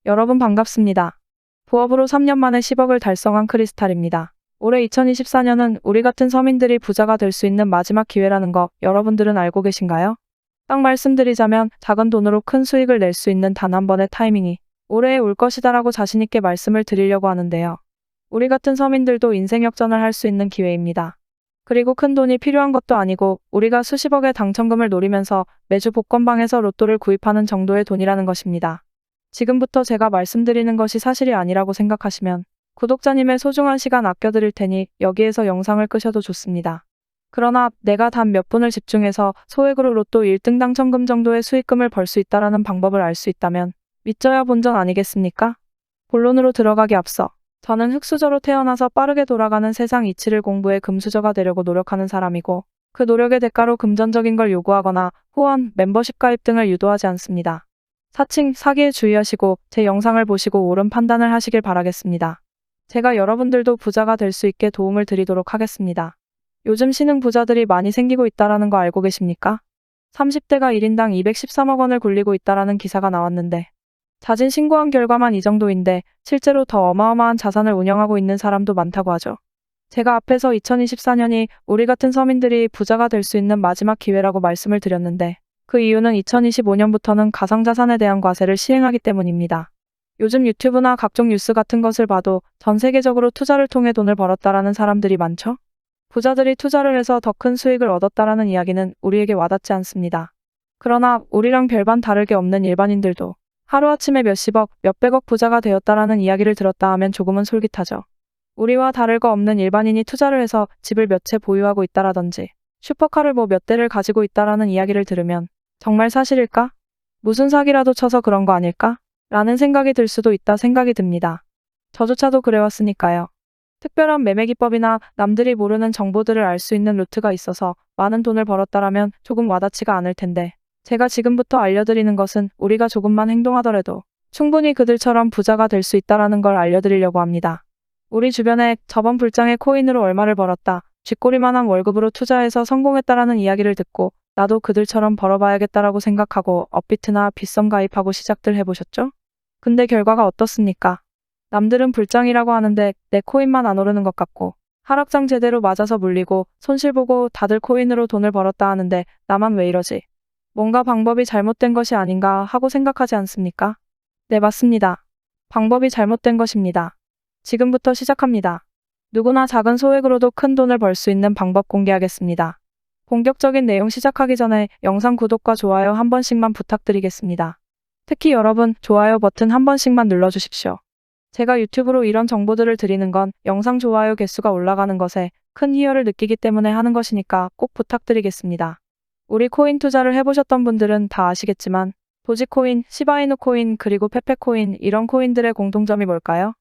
여러분 반갑습니다. 부업으로 3년 만에 10억을 달성한 크리스탈입니다. 올해 2024년은 우리 같은 서민들이 부자가 될 수 있는 마지막 기회라는 거 여러분들은 알고 계신가요? 딱 말씀드리자면 작은 돈으로 큰 수익을 낼 수 있는 단 한 번의 타이밍이 올해에 올 것이다라고 자신있게 말씀을 드리려고 하는데요. 우리 같은 서민들도 인생 역전을 할 수 있는 기회입니다. 그리고 큰 돈이 필요한 것도 아니고 우리가 수십억의 당첨금을 노리면서 매주 복권방에서 로또를 구입하는 정도의 돈이라는 것입니다. 지금부터 제가 말씀드리는 것이 사실이 아니라고 생각하시면 구독자님의 소중한 시간 아껴드릴 테니 여기에서 영상을 끄셔도 좋습니다. 그러나 내가 단 몇 분을 집중해서 소액으로 로또 1등 당첨금 정도의 수익금을 벌 수 있다라는 방법을 알 수 있다면 믿져야 본전 아니겠습니까? 본론으로 들어가기 앞서 저는 흙수저로 태어나서 빠르게 돌아가는 세상 이치를 공부해 금수저가 되려고 노력하는 사람이고 그 노력의 대가로 금전적인 걸 요구하거나 후원, 멤버십 가입 등을 유도하지 않습니다. 사칭, 사기에 주의하시고 제 영상을 보시고 옳은 판단을 하시길 바라겠습니다. 제가 여러분들도 부자가 될 수 있게 도움을 드리도록 하겠습니다. 요즘 신흥 부자들이 많이 생기고 있다라는 거 알고 계십니까? 30대가 1인당 213억 원을 굴리고 있다라는 기사가 나왔는데 자진 신고한 결과만 이 정도인데 실제로 더 어마어마한 자산을 운영하고 있는 사람도 많다고 하죠. 제가 앞에서 2024년이 우리 같은 서민들이 부자가 될 수 있는 마지막 기회라고 말씀을 드렸는데 그 이유는 2025년부터는 가상자산에 대한 과세를 시행하기 때문입니다. 요즘 유튜브나 각종 뉴스 같은 것을 봐도 전 세계적으로 투자를 통해 돈을 벌었다라는 사람들이 많죠? 부자들이 투자를 해서 더 큰 수익을 얻었다라는 이야기는 우리에게 와닿지 않습니다. 그러나 우리랑 별반 다를 게 없는 일반인들도 하루아침에 몇십억, 몇백억 부자가 되었다라는 이야기를 들었다 하면 조금은 솔깃하죠. 우리와 다를 거 없는 일반인이 투자를 해서 집을 몇 채 보유하고 있다라든지 슈퍼카를 몇 대를 가지고 있다라는 이야기를 들으면 정말 사실일까? 무슨 사기라도 쳐서 그런 거 아닐까? 라는 생각이 들 수도 있다 생각이 듭니다. 저조차도 그래왔으니까요. 특별한 매매 기법이나 남들이 모르는 정보들을 알 수 있는 루트가 있어서 많은 돈을 벌었다라면 조금 와닿지가 않을 텐데 제가 지금부터 알려드리는 것은 우리가 조금만 행동하더라도 충분히 그들처럼 부자가 될 수 있다라는 걸 알려드리려고 합니다. 우리 주변에 저번 불장에 코인으로 얼마를 벌었다, 쥐꼬리만한 월급으로 투자해서 성공했다라는 이야기를 듣고 나도 그들처럼 벌어봐야겠다라고 생각하고 업비트나 빗썸 가입하고 시작들 해보셨죠? 근데 결과가 어떻습니까? 남들은 불장이라고 하는데 내 코인만 안 오르는 것 같고 하락장 제대로 맞아서 물리고 손실 보고 다들 코인으로 돈을 벌었다 하는데 나만 왜 이러지? 뭔가 방법이 잘못된 것이 아닌가 하고 생각하지 않습니까? 네, 맞습니다. 방법이 잘못된 것입니다. 지금부터 시작합니다. 누구나 작은 소액으로도 큰 돈을 벌 수 있는 방법 공개하겠습니다. 본격적인 내용 시작하기 전에 영상 구독과 좋아요 한 번씩만 부탁드리겠습니다. 특히 여러분, 좋아요 버튼 한 번씩만 눌러주십시오. 제가 유튜브로 이런 정보들을 드리는 건 영상 좋아요 개수가 올라가는 것에 큰 희열을 느끼기 때문에 하는 것이니까 꼭 부탁드리겠습니다. 우리 코인 투자를 해보셨던 분들은 다 아시겠지만 도지코인, 시바이누 코인, 그리고 페페코인 이런 코인들의 공통점이 뭘까요?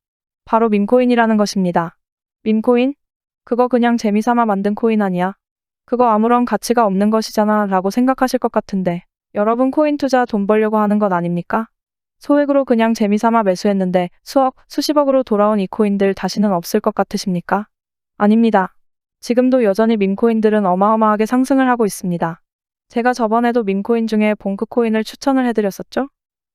바로 밈코인이라는 것입니다. 밈코인? 그거 그냥 재미삼아 만든 코인 아니야? 그거 아무런 가치가 없는 것이잖아 라고 생각하실 것 같은데 여러분 코인 투자 돈 벌려고 하는 것 아닙니까? 소액으로 그냥 재미삼아 매수했는데 수억, 수십억으로 돌아온 이 코인들 다시는 없을 것 같으십니까? 아닙니다. 지금도 여전히 밈코인들은 어마어마하게 상승을 하고 있습니다. 제가 저번에도 밈코인 중에 봉크코인을 추천을 해드렸었죠?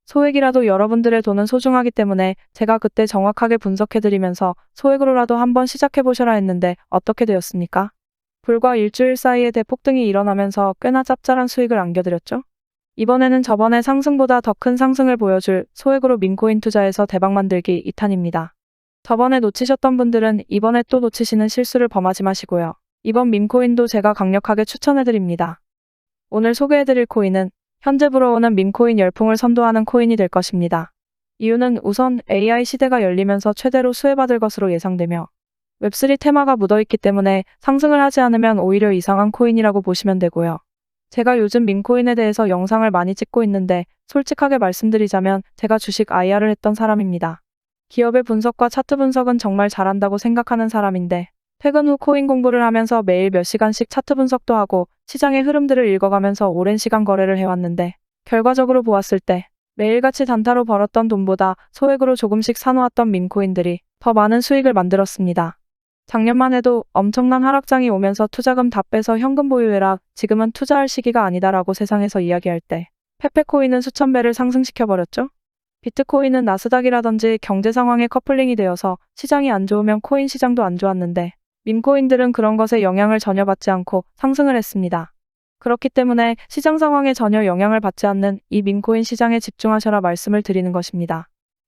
소액이라도 여러분들의 돈은 소중하기 때문에 제가 그때 정확하게 분석해드리면서 소액으로라도 한번 시작해보셔라 했는데 어떻게 되었습니까? 불과 일주일 사이에 대폭등이 일어나면서 꽤나 짭짤한 수익을 안겨드렸죠? 이번에는 저번의 상승보다 더 큰 상승을 보여줄 소액으로 밈코인 투자에서 대박 만들기 2탄입니다. 저번에 놓치셨던 분들은 이번에 또 놓치시는 실수를 범하지 마시고요. 이번 밈코인도 제가 강력하게 추천해드립니다. 오늘 소개해드릴 코인은 현재 불어오는 밈코인 열풍을 선도하는 코인이 될 것입니다. 이유는 우선 AI 시대가 열리면서 최대로 수혜받을 것으로 예상되며 웹3 테마가 묻어있기 때문에 상승을 하지 않으면 오히려 이상한 코인이라고 보시면 되고요. 제가 요즘 밈코인에 대해서 영상을 많이 찍고 있는데 솔직하게 말씀드리자면 제가 주식 IR을 했던 사람입니다. 기업의 분석과 차트 분석은 정말 잘한다고 생각하는 사람인데 퇴근 후 코인 공부를 하면서 매일 몇 시간씩 차트 분석도 하고 시장의 흐름들을 읽어가면서 오랜 시간 거래를 해왔는데 결과적으로 보았을 때 매일같이 단타로 벌었던 돈보다 소액으로 조금씩 사놓았던 밈코인들이 더 많은 수익을 만들었습니다. 작년만 해도 엄청난 하락장이 오면서 투자금 다 빼서 현금 보유해라, 지금은 투자할 시기가 아니다라고 세상에서 이야기할 때 페페코인은 수천 배를 상승시켜버렸죠? 비트코인은 나스닥이라든지 경제 상황에 커플링이 되어서 시장이 안 좋으면 코인 시장도 안 좋았는데 밈코인들은 그런 것에 영향을 전혀 받지 않고 상승을 했습니다. 그렇기 때문에 시장 상황에 전혀 영향을 받지 않는 이 밈코인 시장에 집중하셔라 말씀을 드리는 것입니다.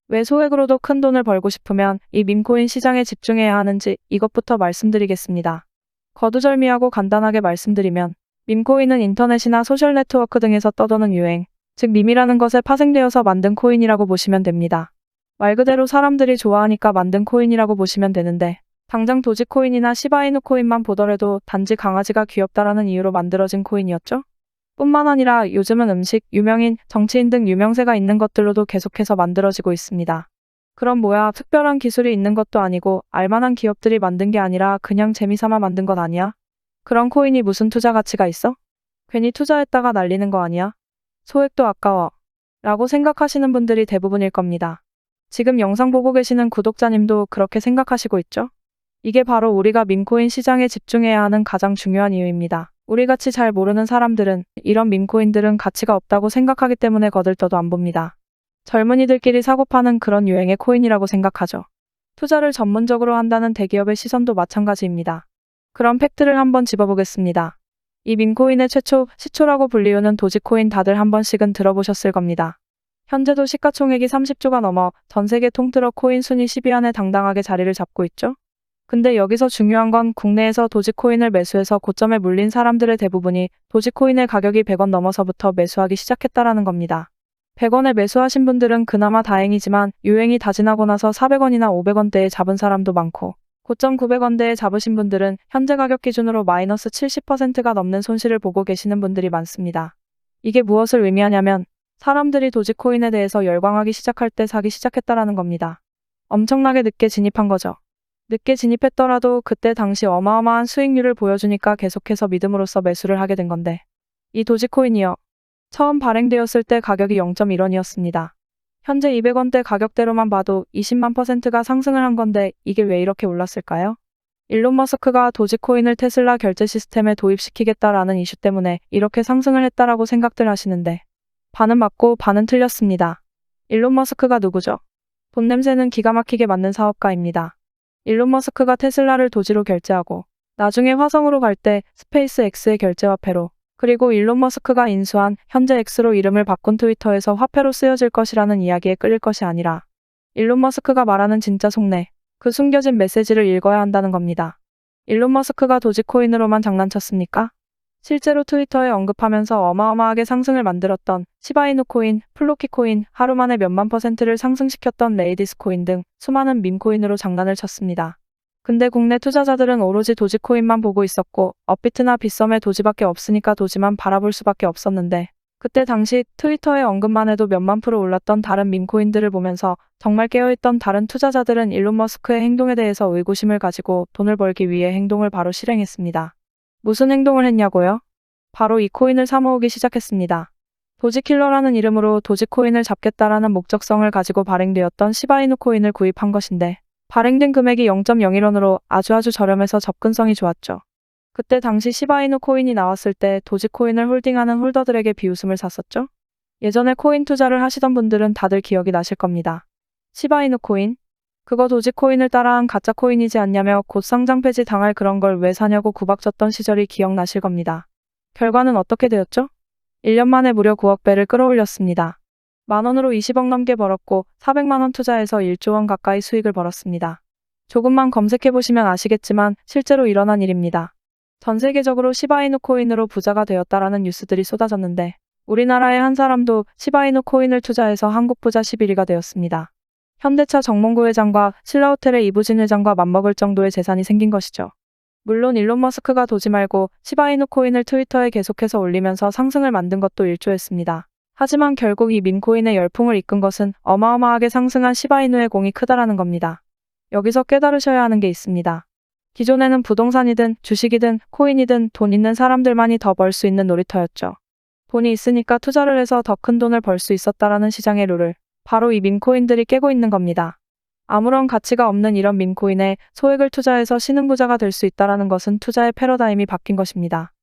왜 소액으로도 큰 돈을 벌고 싶으면 이 밈코인 시장에 집중해야 하는지 이것부터 말씀드리겠습니다. 거두절미하고 간단하게 말씀드리면 밈코인은 인터넷이나 소셜 네트워크 등에서 떠도는 유행, 즉 밈이라는 것에 파생되어서 만든 코인이라고 보시면 됩니다. 말 그대로 사람들이 좋아하니까 만든 코인이라고 보시면 되는데 당장 도지코인이나 시바이누 코인만 보더라도 단지 강아지가 귀엽다라는 이유로 만들어진 코인이었죠. 뿐만 아니라 요즘은 음식, 유명인, 정치인 등 유명세가 있는 것들로도 계속해서 만들어지고 있습니다. 그럼 뭐야, 특별한 기술이 있는 것도 아니고 알만한 기업들이 만든 게 아니라 그냥 재미삼아 만든 것 아니야? 그런 코인이 무슨 투자 가치가 있어? 괜히 투자했다가 날리는 거 아니야? 소액도 아까워. 라고 생각하시는 분들이 대부분일 겁니다. 지금 영상 보고 계시는 구독자님도 그렇게 생각하시고 있죠? 이게 바로 우리가 밈코인 시장에 집중해야 하는 가장 중요한 이유입니다. 우리같이 잘 모르는 사람들은 이런 밈코인들은 가치가 없다고 생각하기 때문에 거들떠도 안 봅니다. 젊은이들끼리 사고 파는 그런 유행의 코인이라고 생각하죠. 투자를 전문적으로 한다는 대기업의 시선도 마찬가지입니다. 그런 팩트를 한번 짚어보겠습니다. 이 밈코인의 최초 시초라고 불리우는 도지코인 다들 한 번씩은 들어보셨을 겁니다. 현재도 시가총액이 30조가 넘어 전 세계 통틀어 코인 순위 10위 안에 당당하게 자리를 잡고 있죠. 근데 여기서 중요한 건 국내에서 도지코인을 매수해서 고점에 물린 사람들의 대부분이 도지코인의 가격이 100원 넘어서부터 매수하기 시작했다라는 겁니다. 100원에 매수하신 분들은 그나마 다행이지만 유행이 다 지나고 나서 400원이나 500원대에 잡은 사람도 많고 고점 900원대에 잡으신 분들은 현재 가격 기준으로 마이너스 70%가 넘는 손실을 보고 계시는 분들이 많습니다. 이게 무엇을 의미하냐면 사람들이 도지코인에 대해서 열광하기 시작할 때 사기 시작했다라는 겁니다. 엄청나게 늦게 진입한 거죠. 늦게 진입했더라도 그때 당시 어마어마한 수익률을 보여주니까 계속해서 믿음으로써 매수를 하게 된 건데 이 도지코인이요. 처음 발행되었을 때 가격이 0.1원이었습니다. 현재 200원대 가격대로만 봐도 20만 %가 상승을 한 건데 이게 왜 이렇게 올랐을까요? 일론 머스크가 도지코인을 테슬라 결제 시스템에 도입시키겠다라는 이슈 때문에 이렇게 상승을 했다라고 생각들 하시는데 반은 맞고 반은 틀렸습니다. 일론 머스크가 누구죠? 돈 냄새는 기가 막히게 맡는 사업가입니다. 일론 머스크가 테슬라를 도지로 결제하고 나중에 화성으로 갈 때 스페이스 X의 결제화폐로 그리고 일론 머스크가 인수한 현재 X로 이름을 바꾼 트위터에서 화폐로 쓰여질 것이라는 이야기에 끌릴 것이 아니라 일론 머스크가 말하는 진짜 속내, 그 숨겨진 메시지를 읽어야 한다는 겁니다. 일론 머스크가 도지코인으로만 장난쳤습니까? 실제로 트위터에 언급하면서 어마어마하게 상승을 만들었던 시바이누 코인, 플로키 코인, 하루 만에 몇만 %를 상승시켰던 레이디스 코인 등 수많은 밈코인으로 장난을 쳤습니다. 근데 국내 투자자들은 오로지 도지코인만 보고 있었고 업비트나 빗썸의 도지밖에 없으니까 도지만 바라볼 수밖에 없었는데 그때 당시 트위터에 언급만 해도 몇만 % 올랐던 다른 밈코인들을 보면서 정말 깨어있던 다른 투자자들은 일론 머스크의 행동에 대해서 의구심을 가지고 돈을 벌기 위해 행동을 바로 실행했습니다. 무슨 행동을 했냐고요? 바로 이 코인을 사모으기 시작했습니다. 도지킬러라는 이름으로 도지코인을 잡겠다라는 목적성을 가지고 발행되었던 시바이누 코인을 구입한 것인데 발행된 금액이 0.01원으로 아주 저렴해서 접근성이 좋았죠. 그때 당시 시바이누 코인이 나왔을 때 도지코인을 홀딩하는 홀더들에게 비웃음을 샀었죠. 예전에 코인 투자를 하시던 분들은 다들 기억이 나실 겁니다. 시바이누 코인? 그거 도지코인을 따라한 가짜 코인이지 않냐며 곧 상장 폐지 당할 그런 걸 왜 사냐고 구박졌던 시절이 기억나실 겁니다. 결과는 어떻게 되었죠? 1년 만에 무려 9억 배를 끌어올렸습니다. 만원으로 20억 넘게 벌었고 400만원 투자해서 1조 원 가까이 수익을 벌었습니다. 조금만 검색해보시면 아시겠지만 실제로 일어난 일입니다. 전 세계적으로 시바이누 코인으로 부자가 되었다라는 뉴스들이 쏟아졌는데 우리나라의 한 사람도 시바이누 코인을 투자해서 한국 부자 11위가 되었습니다. 현대차 정몽구 회장과 신라호텔의 이부진 회장과 맞먹을 정도의 재산이 생긴 것이죠. 물론 일론 머스크가 도지 말고 시바이누 코인을 트위터에 계속해서 올리면서 상승을 만든 것도 일조했습니다. 하지만 결국 이 밈코인의 열풍을 이끈 것은 어마어마하게 상승한 시바이누의 공이 크다라는 겁니다. 여기서 깨달으셔야 하는 게 있습니다. 기존에는 부동산이든 주식이든 코인이든 돈 있는 사람들만이 더 벌 수 있는 놀이터였죠. 돈이 있으니까 투자를 해서 더 큰 돈을 벌 수 있었다라는 시장의 룰을 바로 이 밈코인들이 깨고 있는 겁니다. 아무런 가치가 없는 이런 밈코인에 소액을 투자해서 신흥부자가 될 수 있다라는 것은 투자의 패러다임이 바뀐 것입니다.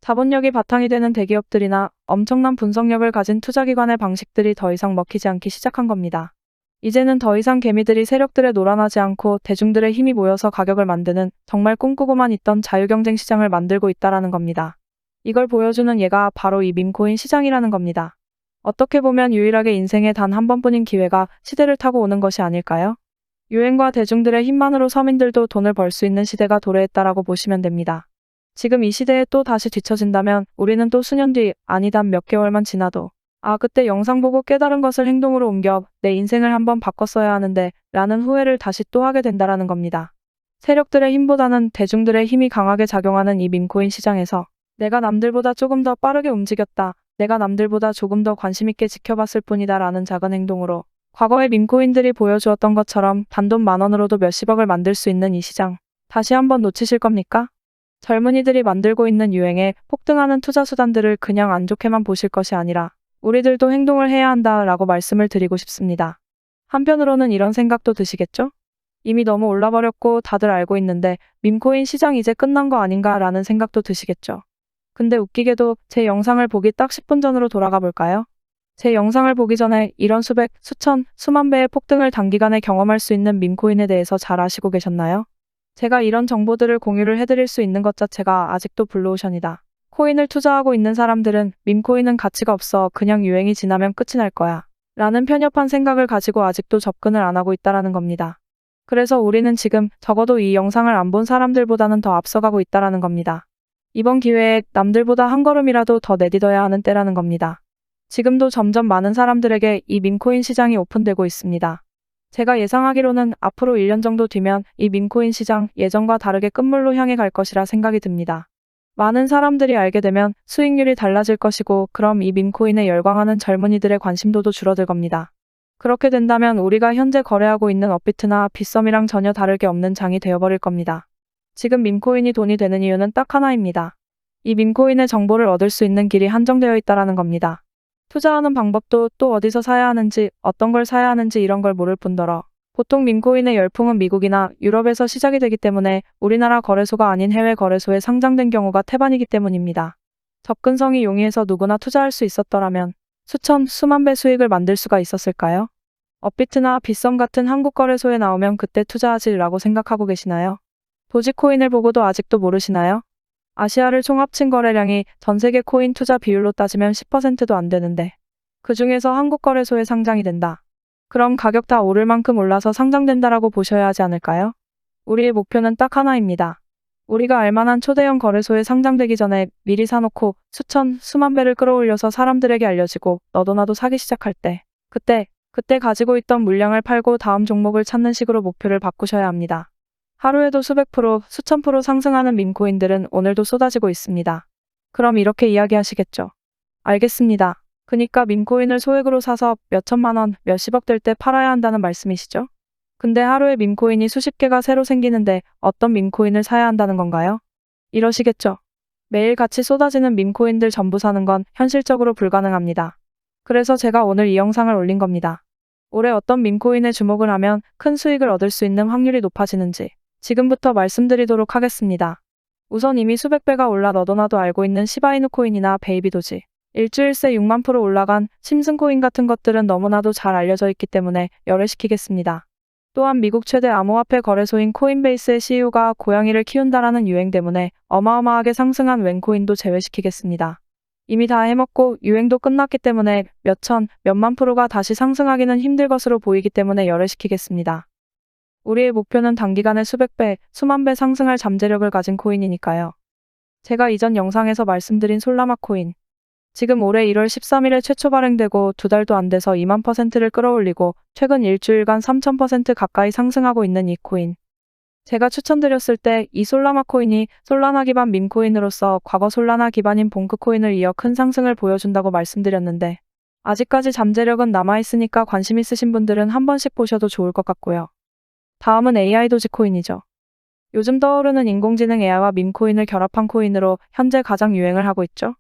자본력이 바탕이 되는 대기업들이나 엄청난 분석력을 가진 투자기관의 방식들이 더 이상 먹히지 않기 시작한 겁니다. 이제는 더 이상 개미들이 세력들에 놀아나지 않고 대중들의 힘이 모여서 가격을 만드는 정말 꿈꾸고만 있던 자유경쟁 시장을 만들고 있다라는 겁니다. 이걸 보여주는 예가 바로 이 밈코인 시장이라는 겁니다. 어떻게 보면 유일하게 인생에 단 한 번뿐인 기회가 시대를 타고 오는 것이 아닐까요? 유행과 대중들의 힘만으로 서민들도 돈을 벌 수 있는 시대가 도래했다라고 보시면 됩니다. 지금 이 시대에 또 다시 뒤처진다면 우리는 또 수년 뒤, 아니다 몇 개월만 지나도 그때 영상 보고 깨달은 것을 행동으로 옮겨 내 인생을 한번 바꿨어야 하는데 라는 후회를 다시 또 하게 된다라는 겁니다. 세력들의 힘보다는 대중들의 힘이 강하게 작용하는 이 밈코인 시장에서 내가 남들보다 조금 더 빠르게 움직였다. 내가 남들보다 조금 더 관심있게 지켜봤을 뿐이다 라는 작은 행동으로 과거의 밈코인들이 보여주었던 것처럼 단돈 10,000원으로도 몇십억을 만들 수 있는 이 시장. 다시 한번 놓치실 겁니까? 젊은이들이 만들고 있는 유행에 폭등하는 투자 수단들을 그냥 안 좋게만 보실 것이 아니라 우리들도 행동을 해야 한다라고 말씀을 드리고 싶습니다. 한편으로는 이런 생각도 드시겠죠? 이미 너무 올라버렸고 다들 알고 있는데 밈코인 시장 이제 끝난 거 아닌가 라는 생각도 드시겠죠? 근데 웃기게도 제 영상을 보기 딱 10분 전으로 돌아가 볼까요? 제 영상을 보기 전에 이런 수백, 수천, 수만 배의 폭등을 단기간에 경험할 수 있는 밈코인에 대해서 잘 아시고 계셨나요? 제가 이런 정보들을 공유를 해드릴 수 있는 것 자체가 아직도 블루오션이다. 코인을 투자하고 있는 사람들은 밈코인은 가치가 없어 그냥 유행이 지나면 끝이 날 거야 라는 편협한 생각을 가지고 아직도 접근을 안 하고 있다라는 겁니다. 그래서 우리는 지금 적어도 이 영상을 안 본 사람들보다는 더 앞서가고 있다라는 겁니다. 이번 기회에 남들보다 한 걸음이라도 더 내딛어야 하는 때라는 겁니다. 지금도 점점 많은 사람들에게 이 밈코인 시장이 오픈되고 있습니다. 제가 예상하기로는 앞으로 1년 정도 뒤면 이 밈코인 시장 예전과 다르게 끝물로 향해 갈 것이라 생각이 듭니다. 많은 사람들이 알게 되면 수익률이 달라질 것이고 그럼 이 밈코인에 열광하는 젊은이들의 관심도도 줄어들 겁니다. 그렇게 된다면 우리가 현재 거래하고 있는 업비트나 빗썸이랑 전혀 다를 게 없는 장이 되어버릴 겁니다. 지금 밈코인이 돈이 되는 이유는 딱 하나입니다. 이 밈코인의 정보를 얻을 수 있는 길이 한정되어 있다라는 겁니다. 투자하는 방법도 또 어디서 사야 하는지, 어떤 걸 사야 하는지 이런 걸 모를 뿐더러 보통 밈코인의 열풍은 미국이나 유럽에서 시작이 되기 때문에 우리나라 거래소가 아닌 해외 거래소에 상장된 경우가 태반이기 때문입니다. 접근성이 용이해서 누구나 투자할 수 있었더라면 수천, 수만 배 수익을 만들 수가 있었을까요? 업비트나 빗썸 같은 한국 거래소에 나오면 그때 투자하지라고 생각하고 계시나요? 도지코인을 보고도 아직도 모르시나요? 아시아를 총 합친 거래량이 전 세계 코인 투자 비율로 따지면 10%도 안 되는데 그 중에서 한국 거래소에 상장이 된다. 그럼 가격 다 오를 만큼 올라서 상장된다라고 보셔야 하지 않을까요? 우리의 목표는 딱 하나입니다. 우리가 알만한 초대형 거래소에 상장되기 전에 미리 사놓고 수천, 수만 배를 끌어올려서 사람들에게 알려지고 너도 나도 사기 시작할 때 그때 가지고 있던 물량을 팔고 다음 종목을 찾는 식으로 목표를 바꾸셔야 합니다. 하루에도 수백 프로, 수천 프로 상승하는 밈코인들은 오늘도 쏟아지고 있습니다. 그럼 이렇게 이야기하시겠죠. 알겠습니다. 그니까 밈코인을 소액으로 사서 몇천만 원, 몇십억 될 때 팔아야 한다는 말씀이시죠? 근데 하루에 밈코인이 수십 개가 새로 생기는데 어떤 밈코인을 사야 한다는 건가요? 이러시겠죠. 매일 같이 쏟아지는 밈코인들 전부 사는 건 현실적으로 불가능합니다. 그래서 제가 오늘 이 영상을 올린 겁니다. 올해 어떤 밈코인에 주목을 하면 큰 수익을 얻을 수 있는 확률이 높아지는지 지금부터 말씀드리도록 하겠습니다. 우선 이미 수백 배가 올라 너도 나도 알고 있는 시바이누 코인이나 베이비도지, 일주일 새 6만 프로 올라간 심슨코인 같은 것들은 너무나도 잘 알려져 있기 때문에 열애시키겠습니다. 또한 미국 최대 암호화폐 거래소인 코인베이스의 CEO가 고양이를 키운다라는 유행 때문에 어마어마하게 상승한 웬코인도 제외시키겠습니다. 이미 다 해먹고 유행도 끝났기 때문에 몇천, 몇만 프로가 다시 상승하기는 힘들 것으로 보이기 때문에 열애시키겠습니다. 우리의 목표는 단기간에 수백 배, 수만 배 상승할 잠재력을 가진 코인이니까요. 제가 이전 영상에서 말씀드린 솔라나 코인. 지금 올해 1월 13일에 최초 발행되고 2달도 안 돼서 2만%를 끌어올리고 최근 일주일간 3000% 가까이 상승하고 있는 이 코인. 제가 추천드렸을 때 이 솔라나 코인이 솔라나 기반 밈코인으로서 과거 솔라나 기반인 봉크 코인을 이어 큰 상승을 보여준다고 말씀드렸는데 아직까지 잠재력은 남아있으니까 관심 있으신 분들은 한 번씩 보셔도 좋을 것 같고요. 다음은 AI 도지코인이죠. 요즘 떠오르는 인공지능 AI와 밈코인을 결합한 코인으로 현재 가장 유행을 하고 있죠.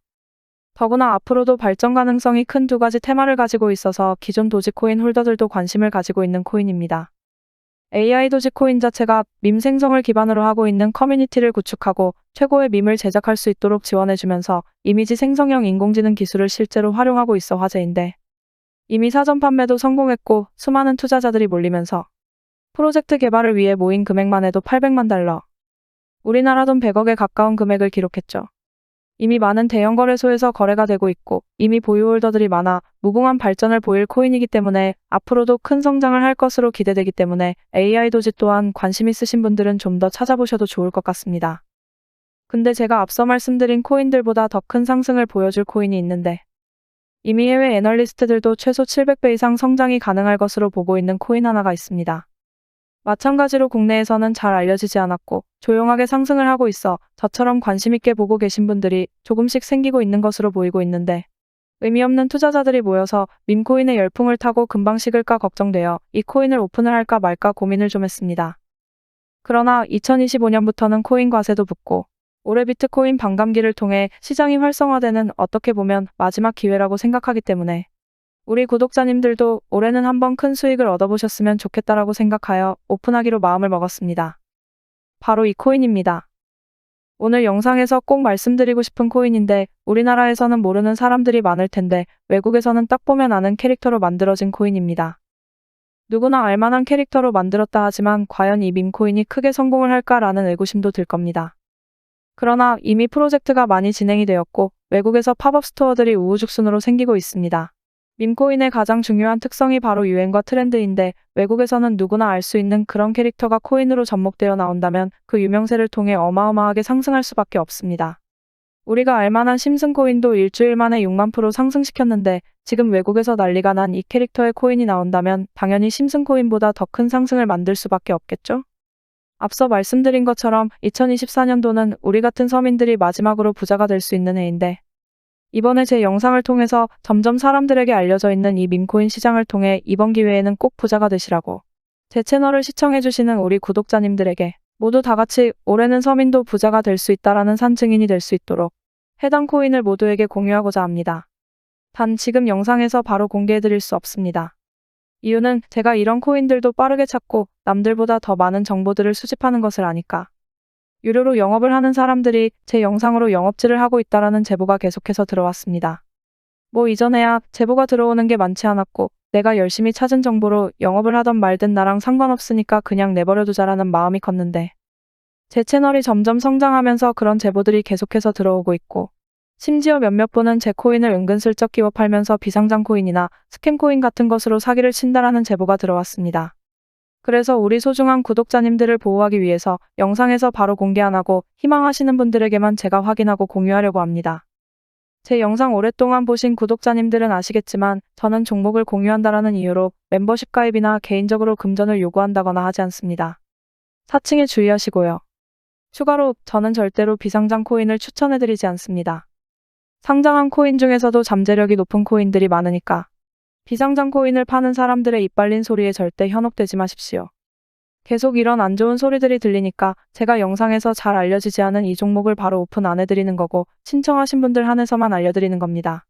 더구나 앞으로도 발전 가능성이 큰 두 가지 테마를 가지고 있어서 기존 도지코인 홀더들도 관심을 가지고 있는 코인입니다. AI 도지코인 자체가 밈 생성을 기반으로 하고 있는 커뮤니티를 구축하고 최고의 밈을 제작할 수 있도록 지원해주면서 이미지 생성형 인공지능 기술을 실제로 활용하고 있어 화제인데, 이미 사전 판매도 성공했고 수많은 투자자들이 몰리면서 프로젝트 개발을 위해 모인 금액만 해도 800만 달러, 우리나라 돈 100억에 가까운 금액을 기록했죠. 이미 많은 대형 거래소에서 거래가 되고 있고 이미 보유홀더들이 많아 무궁한 발전을 보일 코인이기 때문에 앞으로도 큰 성장을 할 것으로 기대되기 때문에 AI 도지 또한 관심 있으신 분들은 좀 더 찾아보셔도 좋을 것 같습니다. 근데 제가 앞서 말씀드린 코인들보다 더 큰 상승을 보여줄 코인이 있는데, 이미 해외 애널리스트들도 최소 700배 이상 성장이 가능할 것으로 보고 있는 코인 하나가 있습니다. 마찬가지로 국내에서는 잘 알려지지 않았고 조용하게 상승을 하고 있어 저처럼 관심 있게 보고 계신 분들이 조금씩 생기고 있는 것으로 보이고 있는데, 의미 없는 투자자들이 모여서 밈코인의 열풍을 타고 금방 식을까 걱정되어 이 코인을 오픈을 할까 말까 고민을 좀 했습니다. 그러나 2025년부터는 코인 과세도 붙고 올해 비트코인 반감기를 통해 시장이 활성화되는 어떻게 보면 마지막 기회라고 생각하기 때문에 우리 구독자님들도 올해는 한번 큰 수익을 얻어보셨으면 좋겠다라고 생각하여 오픈하기로 마음을 먹었습니다. 바로 이 코인입니다. 오늘 영상에서 꼭 말씀드리고 싶은 코인인데 우리나라에서는 모르는 사람들이 많을 텐데 외국에서는 딱 보면 아는 캐릭터로 만들어진 코인입니다. 누구나 알만한 캐릭터로 만들었다 하지만 과연 이 밈코인이 크게 성공을 할까라는 의구심도 들 겁니다. 그러나 이미 프로젝트가 많이 진행이 되었고 외국에서 팝업 스토어들이 우후죽순으로 생기고 있습니다. 밈코인의 가장 중요한 특성이 바로 유행과 트렌드인데 외국에서는 누구나 알 수 있는 그런 캐릭터가 코인으로 접목되어 나온다면 그 유명세를 통해 어마어마하게 상승할 수밖에 없습니다. 우리가 알만한 심슨코인도 일주일 만에 6만% 상승시켰는데 지금 외국에서 난리가 난 이 캐릭터의 코인이 나온다면 당연히 심슨코인보다 더 큰 상승을 만들 수밖에 없겠죠? 앞서 말씀드린 것처럼 2024년도는 우리 같은 서민들이 마지막으로 부자가 될 수 있는 해인데, 이번에 제 영상을 통해서 점점 사람들에게 알려져 있는 이 밈코인 시장을 통해 이번 기회에는 꼭 부자가 되시라고 제 채널을 시청해주시는 우리 구독자님들에게 모두 다 같이 올해는 서민도 부자가 될 수 있다라는 산 증인이 될 수 있도록 해당 코인을 모두에게 공유하고자 합니다. 단 지금 영상에서 바로 공개해드릴 수 없습니다. 이유는 제가 이런 코인들도 빠르게 찾고 남들보다 더 많은 정보들을 수집하는 것을 아니까. 유료로 영업을 하는 사람들이 제 영상으로 영업질을 하고 있다라는 제보가 계속해서 들어왔습니다. 뭐 이전에야 제보가 들어오는 게 많지 않았고 내가 열심히 찾은 정보로 영업을 하던 말든 나랑 상관없으니까 그냥 내버려두자라는 마음이 컸는데, 제 채널이 점점 성장하면서 그런 제보들이 계속해서 들어오고 있고 심지어 몇몇 분은 제 코인을 은근슬쩍 끼워 팔면서 비상장 코인이나 스캠 코인 같은 것으로 사기를 친다라는 제보가 들어왔습니다. 그래서 우리 소중한 구독자님들을 보호하기 위해서 영상에서 바로 공개 안 하고 희망하시는 분들에게만 제가 확인하고 공유하려고 합니다. 제 영상 오랫동안 보신 구독자님들은 아시겠지만 저는 종목을 공유한다라는 이유로 멤버십 가입이나 개인적으로 금전을 요구한다거나 하지 않습니다. 사칭에 주의하시고요. 추가로 저는 절대로 비상장 코인을 추천해드리지 않습니다. 상장한 코인 중에서도 잠재력이 높은 코인들이 많으니까 비상장 코인을 파는 사람들의 입 발린 소리에 절대 현혹되지 마십시오. 계속 이런 안 좋은 소리들이 들리니까 제가 영상에서 잘 알려지지 않은 이 종목을 바로 오픈 안 해드리는 거고 신청하신 분들 한해서만 알려드리는 겁니다.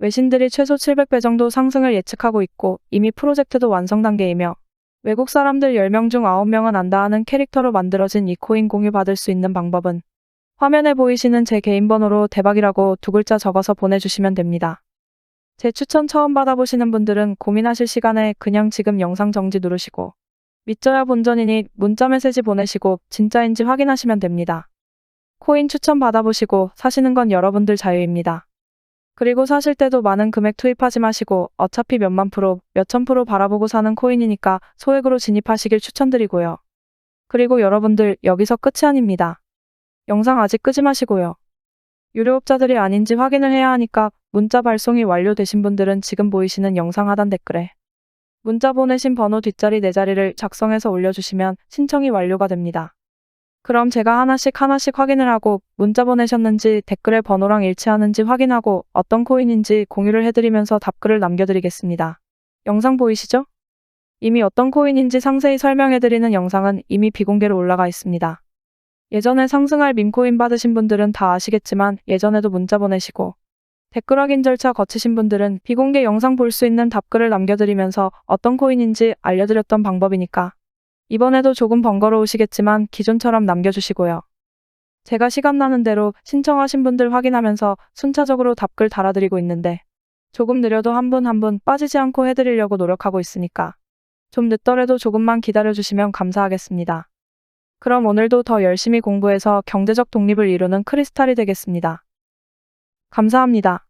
외신들이 최소 700배 정도 상승을 예측하고 있고 이미 프로젝트도 완성 단계이며 외국 사람들 10명 중 9명은 안다 하는 캐릭터로 만들어진 이 코인 공유 받을 수 있는 방법은 화면에 보이시는 제 개인 번호로 대박이라고 2글자 적어서 보내주시면 됩니다. 제 추천 처음 받아보시는 분들은 고민하실 시간에 그냥 지금 영상 정지 누르시고 믿져야 본전이니 문자 메시지 보내시고 진짜인지 확인하시면 됩니다. 코인 추천 받아보시고 사시는 건 여러분들 자유입니다. 그리고 사실 때도 많은 금액 투입하지 마시고 어차피 몇만 프로, 몇천 프로 바라보고 사는 코인이니까 소액으로 진입하시길 추천드리고요. 그리고 여러분들 여기서 끝이 아닙니다. 영상 아직 끄지 마시고요. 유료업자들이 아닌지 확인을 해야 하니까 문자 발송이 완료되신 분들은 지금 보이시는 영상 하단 댓글에 문자 보내신 번호 뒷자리 4자리를 작성해서 올려주시면 신청이 완료가 됩니다. 그럼 제가 하나씩 확인을 하고 문자 보내셨는지 댓글에 번호랑 일치하는지 확인하고 어떤 코인인지 공유를 해드리면서 답글을 남겨드리겠습니다. 영상 보이시죠? 이미 어떤 코인인지 상세히 설명해드리는 영상은 이미 비공개로 올라가 있습니다. 예전에 상승할 밈코인 받으신 분들은 다 아시겠지만 예전에도 문자 보내시고 댓글 확인 절차 거치신 분들은 비공개 영상 볼 수 있는 답글을 남겨드리면서 어떤 코인인지 알려드렸던 방법이니까 이번에도 조금 번거로우시겠지만 기존처럼 남겨주시고요. 제가 시간 나는 대로 신청하신 분들 확인하면서 순차적으로 답글 달아드리고 있는데 조금 느려도 한 분 한 분 빠지지 않고 해드리려고 노력하고 있으니까 좀 늦더라도 조금만 기다려주시면 감사하겠습니다. 그럼 오늘도 더 열심히 공부해서 경제적 독립을 이루는 크리스탈이 되겠습니다. 감사합니다.